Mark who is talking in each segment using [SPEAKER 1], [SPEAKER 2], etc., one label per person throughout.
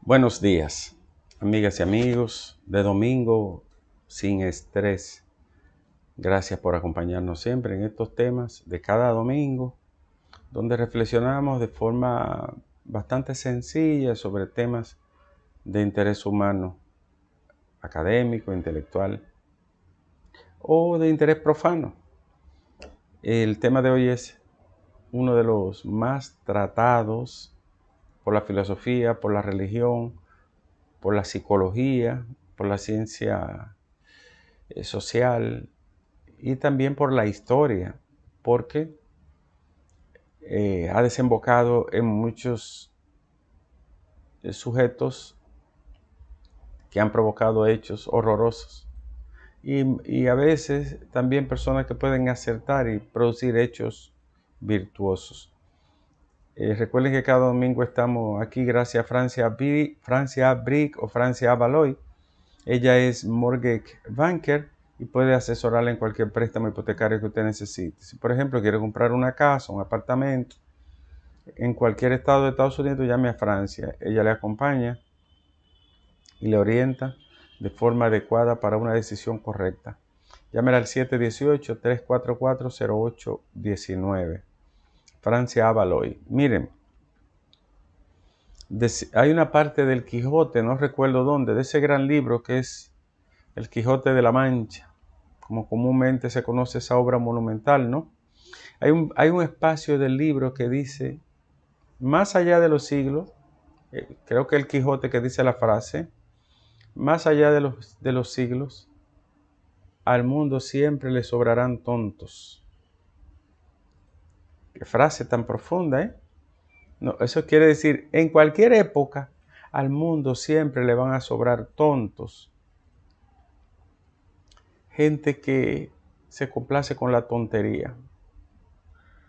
[SPEAKER 1] Buenos días, amigas y amigos de Domingo sin Estrés. Gracias por acompañarnos siempre en estos temas de cada domingo, donde reflexionamos de forma bastante sencilla sobre temas de interés humano, académico, intelectual o de interés profano. El tema de hoy es uno de los más tratados por la filosofía, por la religión, por la psicología, por la ciencia social y también por la historia, porque ha desembocado en muchos sujetos que han provocado hechos horrorosos y a veces también personas que pueden acertar y producir hechos virtuosos. Recuerden que cada domingo estamos aquí gracias a Francia Brick o Francia Avaloy. Ella es mortgage banker y puede asesorarle en cualquier préstamo hipotecario que usted necesite. Si, por ejemplo, quiere comprar una casa, un apartamento, en cualquier estado de Estados Unidos, llame a Francia. Ella le acompaña y le orienta de forma adecuada para una decisión correcta. Llámela al 718-344-0819. Francia Avaloy. Miren, hay una parte del Quijote, no recuerdo dónde, de ese gran libro que es El Quijote de la Mancha, como comúnmente se conoce esa obra monumental, ¿no? Hay un espacio del libro que dice, más allá de los siglos, creo que el Quijote que dice la frase, más allá de los siglos, al mundo siempre le sobrarán tontos. Qué frase tan profunda, ¿eh? No, eso quiere decir, en cualquier época, al mundo siempre le van a sobrar tontos. Gente que se complace con la tontería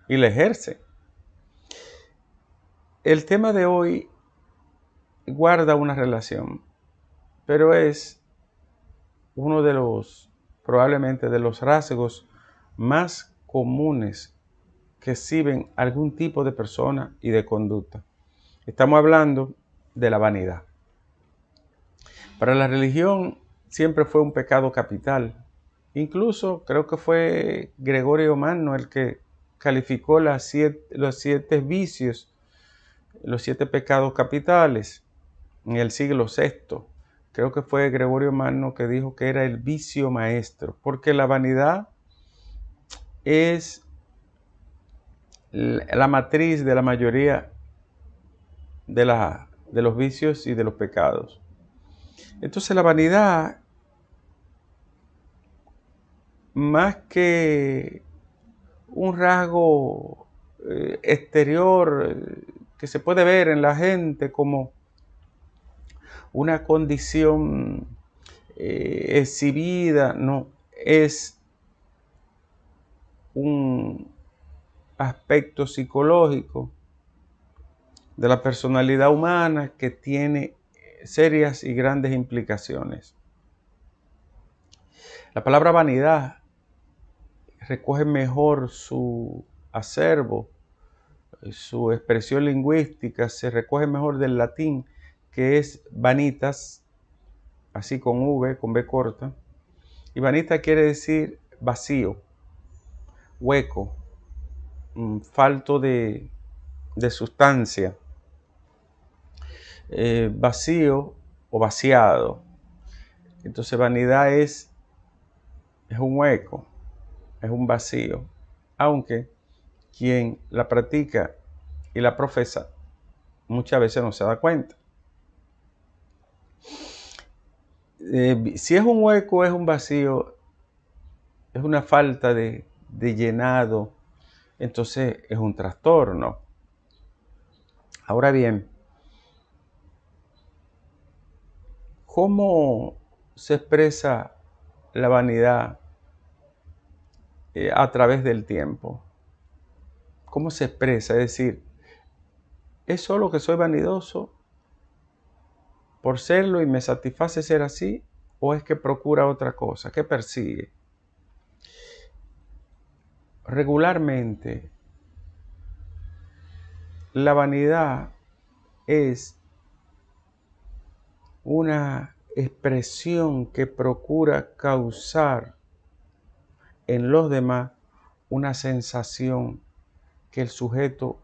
[SPEAKER 1] y la ejerce. El tema de hoy guarda una relación, pero es uno de los, probablemente de los rasgos más comunes que exhiben algún tipo de persona y de conducta. Estamos hablando de la vanidad. Para la religión siempre fue un pecado capital. Incluso creo que fue Gregorio Magno el que calificó los 7 vicios, los 7 pecados capitales en el siglo VI. Creo que fue Gregorio Magno que dijo que era el vicio maestro, porque la vanidad es la matriz de la mayoría de los vicios y de los pecados. Entonces la vanidad, más que un rasgo exterior que se puede ver en la gente como una condición exhibida, no, es un aspecto psicológico de la personalidad humana que tiene serias y grandes implicaciones. La palabra vanidad recoge mejor su acervo, su expresión lingüística se recoge mejor del latín, que es vanitas, así con V, con B corta. Y vanita quiere decir vacío, hueco, falto de sustancia, vacío o vaciado. Entonces vanidad es un hueco, es un vacío, aunque quien la practica y la profesa muchas veces no se da cuenta. Si es un hueco, es un vacío, es una falta de llenado, entonces es un trastorno. Ahora bien, ¿cómo se expresa la vanidad a través del tiempo? ¿Cómo se expresa? Es decir, ¿es solo que soy vanidoso por serlo y me satisface ser así? ¿O es que procura otra cosa? ¿Qué persigue? Regularmente, la vanidad es una expresión que procura causar en los demás una sensación que el sujeto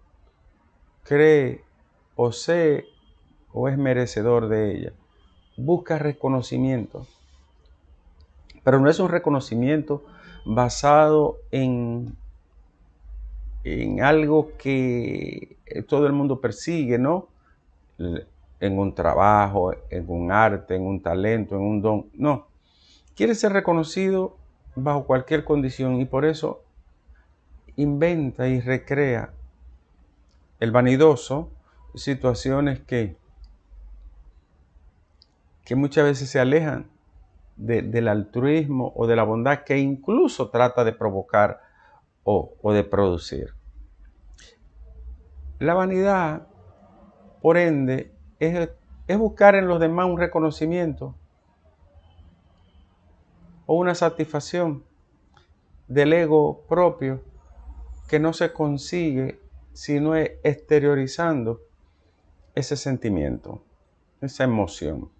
[SPEAKER 1] cree o o es merecedor de ella. Busca reconocimiento, pero no es un reconocimiento basado en algo que todo el mundo persigue, ¿no? En un trabajo, en un arte, en un talento, en un don. No, quiere ser reconocido bajo cualquier condición y por eso inventa y recrea el vanidoso situaciones que muchas veces se alejan del altruismo o de la bondad que incluso trata de provocar o de producir. La vanidad, por ende, es buscar en los demás un reconocimiento o una satisfacción del ego propio que no se consigue sino exteriorizando ese sentimiento, esa emoción.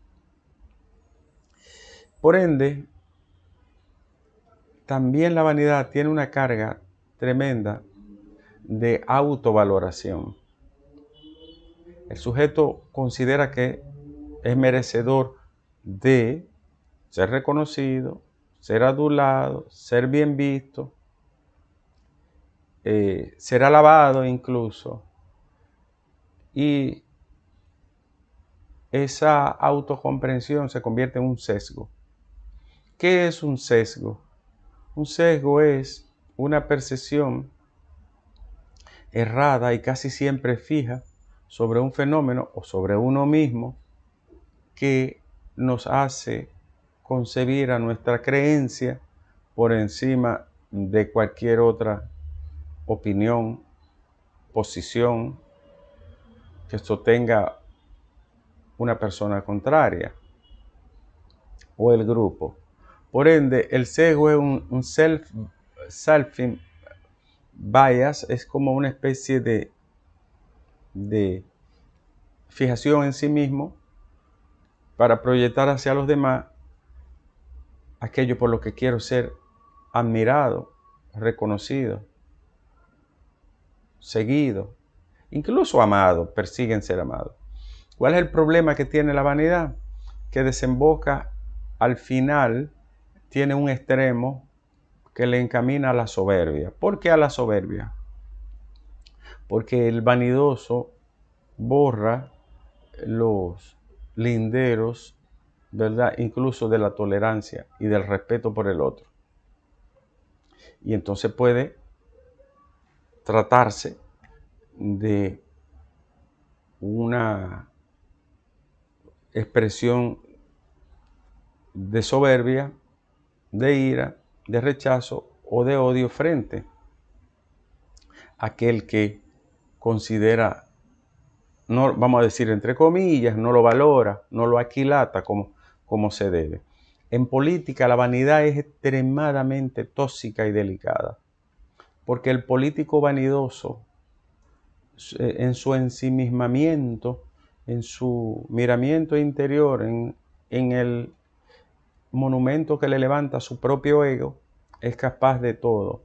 [SPEAKER 1] Por ende, también la vanidad tiene una carga tremenda de autovaloración. El sujeto considera que es merecedor de ser reconocido, ser adulado, ser bien visto, ser alabado incluso. Y esa autocomprensión se convierte en un sesgo. ¿Qué es un sesgo? Un sesgo es una percepción errada y casi siempre fija sobre un fenómeno o sobre uno mismo que nos hace concebir a nuestra creencia por encima de cualquier otra opinión, posición que sostenga una persona contraria o el grupo. Por ende, el sesgo es un self bias, es como una especie de fijación en sí mismo para proyectar hacia los demás aquello por lo que quiero ser admirado, reconocido, seguido, incluso amado, persiguen ser amados. ¿Cuál es el problema que tiene la vanidad? Que desemboca al final, tiene un extremo que le encamina a la soberbia. ¿Por qué a la soberbia? Porque el vanidoso borra los linderos, ¿verdad? Incluso de la tolerancia y del respeto por el otro. Y entonces puede tratarse de una expresión de soberbia, de ira, de rechazo o de odio frente a aquel que considera, no, vamos a decir entre comillas, no lo valora, no lo aquilata como se debe. En política la vanidad es extremadamente tóxica y delicada, porque el político vanidoso, en su ensimismamiento, en su miramiento interior, en el monumento que le levanta su propio ego, es capaz de todo.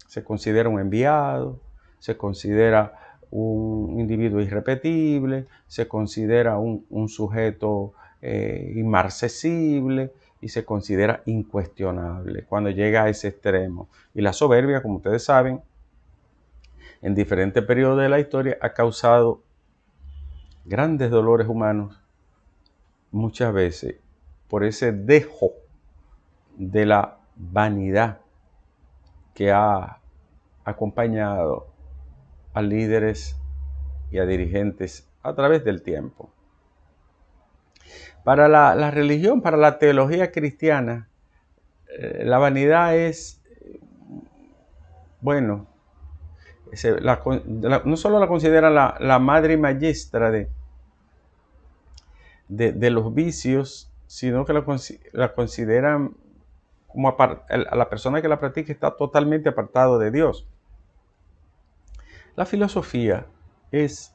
[SPEAKER 1] Se considera un enviado, se considera un individuo irrepetible, se considera un sujeto inmarcesible y se considera incuestionable cuando llega a ese extremo. Y la soberbia, como ustedes saben, en diferentes periodos de la historia ha causado grandes dolores humanos, muchas veces por ese dejo de la vanidad que ha acompañado a líderes y a dirigentes a través del tiempo. Para la religión, para la teología cristiana, la vanidad es, bueno, no solo la consideran la madre maestra de los vicios, sino que la consideran como a la persona que la practica está totalmente apartado de Dios. La filosofía es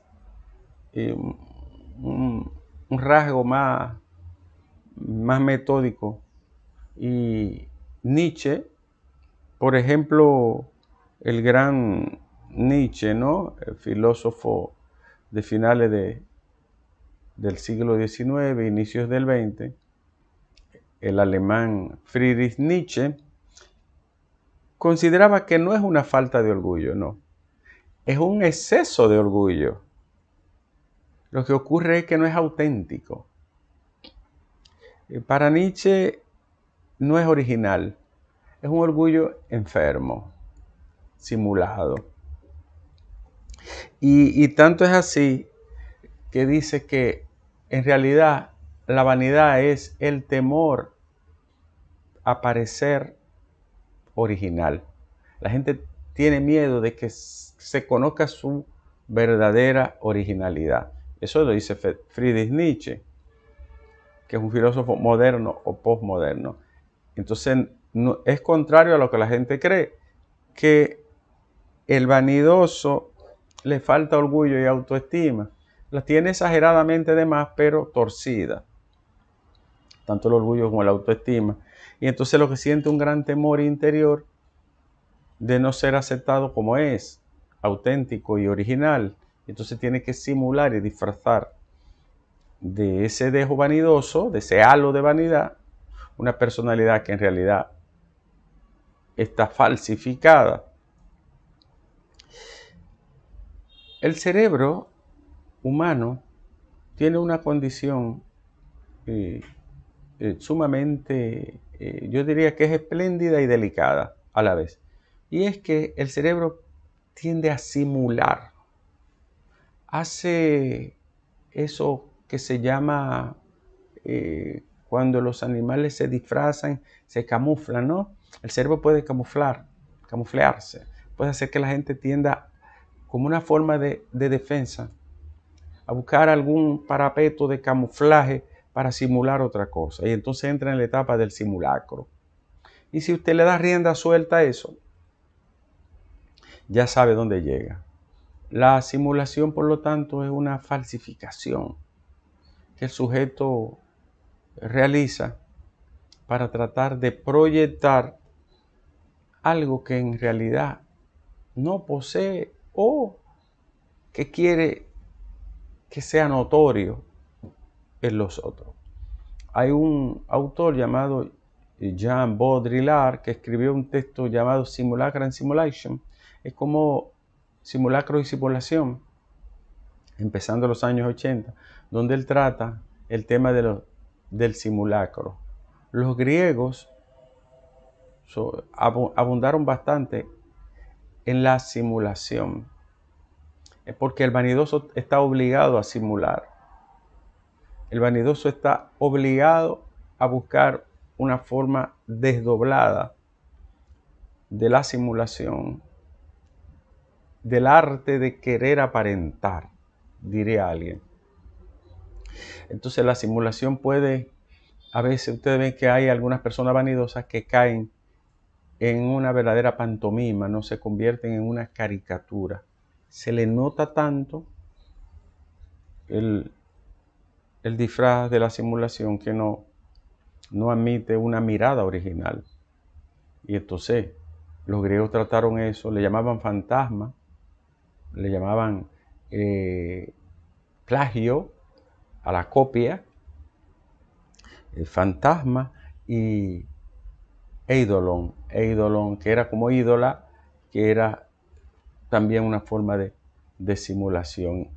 [SPEAKER 1] un rasgo más más metódico. Y Nietzsche, por ejemplo, el gran Nietzsche, ¿no? El filósofo de finales del siglo XIX, inicios del XX, el alemán Friedrich Nietzsche, consideraba que no es una falta de orgullo, no. Es un exceso de orgullo. Lo que ocurre es que no es auténtico. Para Nietzsche no es original, es un orgullo enfermo, simulado. Y tanto es así que dice que en realidad la vanidad es el temor a parecer original. La gente tiene miedo de que se conozca su verdadera originalidad. Eso lo dice Friedrich Nietzsche, que es un filósofo moderno o postmoderno. Entonces, no, es contrario a lo que la gente cree, que el vanidoso le falta orgullo y autoestima. La tiene exageradamente de más, pero torcida. Tanto el orgullo como la autoestima. Y entonces lo que siente un gran temor interior de no ser aceptado como es, auténtico y original. Entonces tiene que simular y disfrazar de ese dejo vanidoso, de ese halo de vanidad, una personalidad que en realidad está falsificada. El cerebro humano tiene una condición sumamente, yo diría que es espléndida y delicada a la vez. Y es que el cerebro tiende a simular. Hace eso que se llama, cuando los animales se disfrazan, se camuflan, ¿no? El cerebro puede camuflarse. Puede hacer que la gente tienda como una forma de defensa a buscar algún parapeto de camuflaje para simular otra cosa. Y entonces entra en la etapa del simulacro. Y si usted le da rienda suelta a eso, ya sabe dónde llega. La simulación, por lo tanto, es una falsificación que el sujeto realiza para tratar de proyectar algo que en realidad no posee o que quiere que sea notorio en los otros. Hay un autor llamado Jean Baudrillard que escribió un texto llamado Simulacra and Simulation. Es como simulacro y simulación, empezando en los años 80, donde él trata el tema del simulacro. Los griegos abundaron bastante en la simulación. Es porque el vanidoso está obligado a simular. El vanidoso está obligado a buscar una forma desdoblada de la simulación, del arte de querer aparentar, diría alguien. Entonces la simulación puede, a veces ustedes ven que hay algunas personas vanidosas que caen en una verdadera pantomima, no se convierten en una caricatura. Se le nota tanto el disfraz de la simulación que no admite una mirada original. Y entonces los griegos trataron eso, le llamaban fantasma, le llamaban plagio a la copia, fantasma, y eidolon, que era como ídola, que era también una forma de simulación.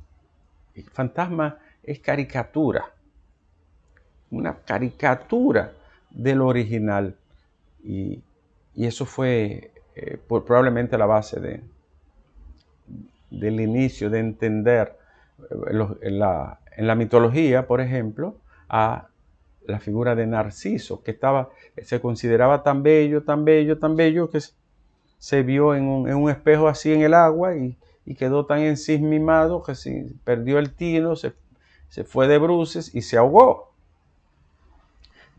[SPEAKER 1] Y fantasma es caricatura, una caricatura del original. Y eso fue probablemente la base del inicio de entender en la mitología, por ejemplo, a la figura de Narciso, que se consideraba tan bello, tan bello, tan bello, que se vio en un espejo así en el agua y quedó tan ensimismado que perdió el tino, se fue de bruces y se ahogó.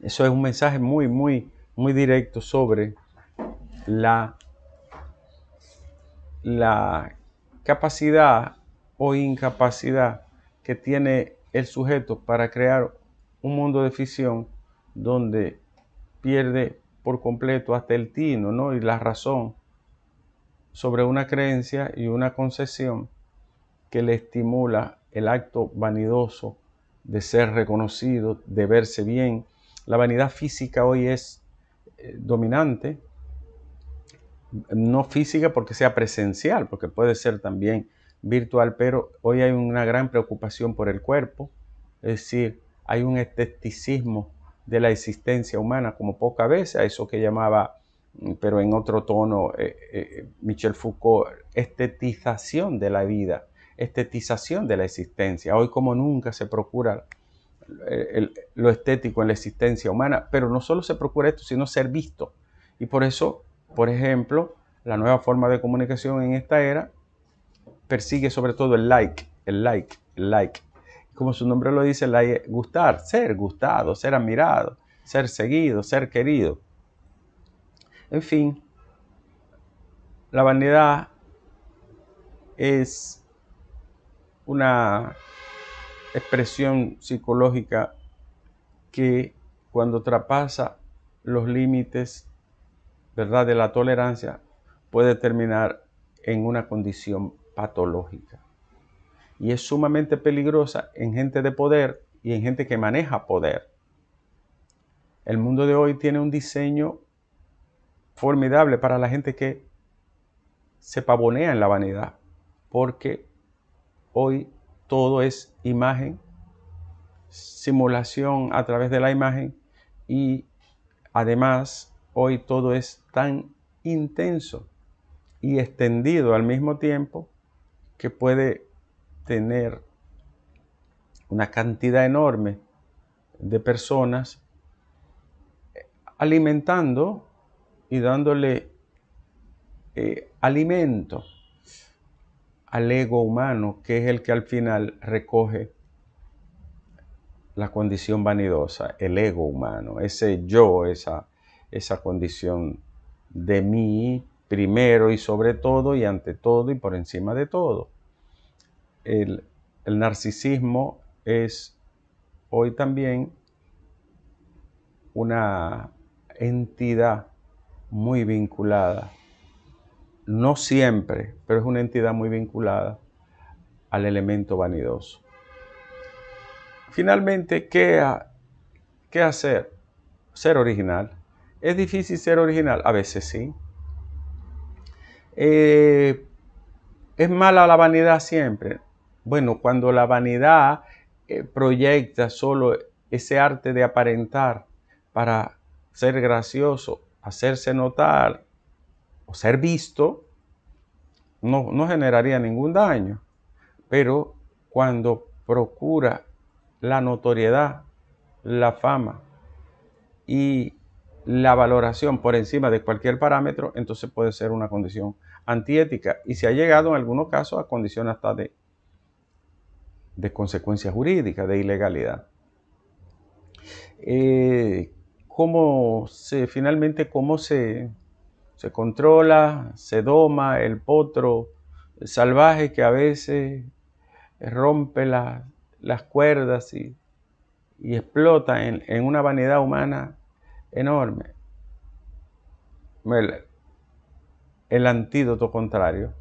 [SPEAKER 1] Eso es un mensaje muy, muy, muy directo sobre la capacidad o incapacidad que tiene el sujeto para crear un mundo de ficción donde pierde por completo hasta el tino, ¿no?, y la razón sobre una creencia y una concesión que le estimula el acto vanidoso de ser reconocido, de verse bien. La vanidad física hoy es dominante, no física porque sea presencial, porque puede ser también virtual, pero hoy hay una gran preocupación por el cuerpo, es decir, hay un esteticismo de la existencia humana como pocas veces, a eso que llamaba, pero en otro tono, Michel Foucault, estetización de la vida, estetización de la existencia. Hoy como nunca se procura lo estético en la existencia humana, pero no solo se procura esto, sino ser visto. Y por eso, por ejemplo, la nueva forma de comunicación en esta era persigue sobre todo el like, el like, el like. Como su nombre lo dice, like, gustar, ser gustado, ser admirado, ser seguido, ser querido. En fin, la vanidad es una expresión psicológica que cuando traspasa los límites, ¿verdad?, de la tolerancia, puede terminar en una condición patológica. Y es sumamente peligrosa en gente de poder y en gente que maneja poder. El mundo de hoy tiene un diseño formidable para la gente que se pavonea en la vanidad, porque hoy todo es imagen, simulación a través de la imagen, y además hoy todo es tan intenso y extendido al mismo tiempo que puede tener una cantidad enorme de personas alimentando y dándole alimento al ego humano, que es el que al final recoge la condición vanidosa, el ego humano, ese yo, esa condición de mí primero y sobre todo y ante todo y por encima de todo. El narcisismo es hoy también una entidad muy vinculada, no siempre, pero es una entidad muy vinculada al elemento vanidoso. Finalmente, ¿qué hacer? Ser original. ¿Es difícil ser original? A veces sí. ¿Es mala la vanidad siempre? Bueno, cuando la vanidad proyecta solo ese arte de aparentar para ser gracioso, hacerse notar o ser visto, no generaría ningún daño. Pero cuando procura la notoriedad, la fama y la valoración por encima de cualquier parámetro, entonces puede ser una condición antiética y se ha llegado en algunos casos a condiciones hasta de consecuencias jurídicas, de ilegalidad. Finalmente, ¿cómo se controla, se doma el potro salvaje que a veces rompe las cuerdas y explota en una vanidad humana enorme? El antídoto contrario,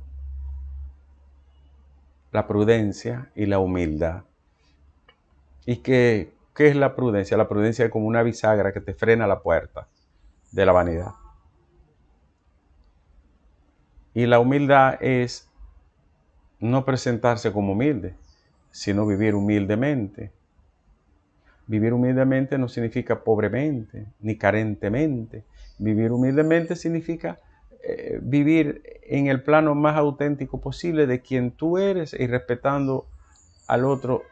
[SPEAKER 1] la prudencia y la humildad. ¿Y qué es la prudencia? La prudencia es como una bisagra que te frena la puerta de la vanidad. Y la humildad es no presentarse como humilde, sino vivir humildemente. Vivir humildemente no significa pobremente, ni carentemente. Vivir humildemente significa vivir en el plano más auténtico posible de quien tú eres y respetando al otro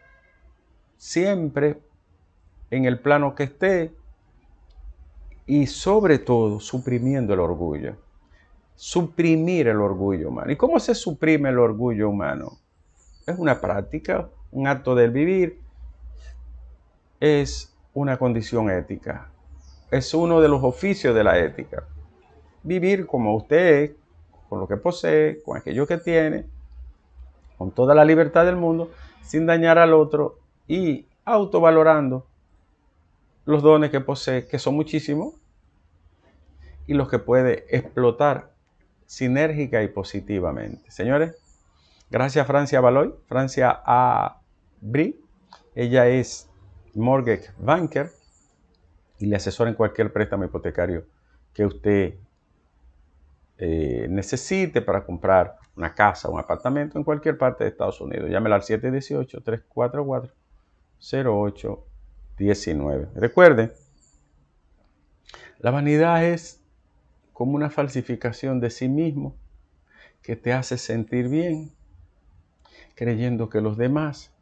[SPEAKER 1] siempre en el plano que esté y sobre todo suprimiendo el orgullo. Suprimir el orgullo humano. ¿Y cómo se suprime el orgullo humano? Es una práctica, un acto del vivir, es una condición ética, es uno de los oficios de la ética. Vivir como usted es, con lo que posee, con aquello que tiene, con toda la libertad del mundo, sin dañar al otro y autovalorando los dones que posee, que son muchísimos, y los que puede explotar sinérgica y positivamente. Señores, gracias a Francia Baloy, Francia A. Bri. Ella es mortgage banker y le asesora en cualquier préstamo hipotecario que usted necesite para comprar una casa o un apartamento en cualquier parte de Estados Unidos. Llámela al 718-344-0819. Recuerde, la vanidad es como una falsificación de sí mismo que te hace sentir bien, creyendo que los demás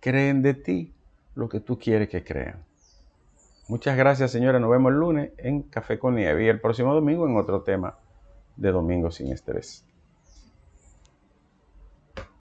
[SPEAKER 1] creen de ti lo que tú quieres que crean. Muchas gracias, señora. Nos vemos el lunes en Café con Nieve y el próximo domingo en otro tema de Domingo sin Estrés.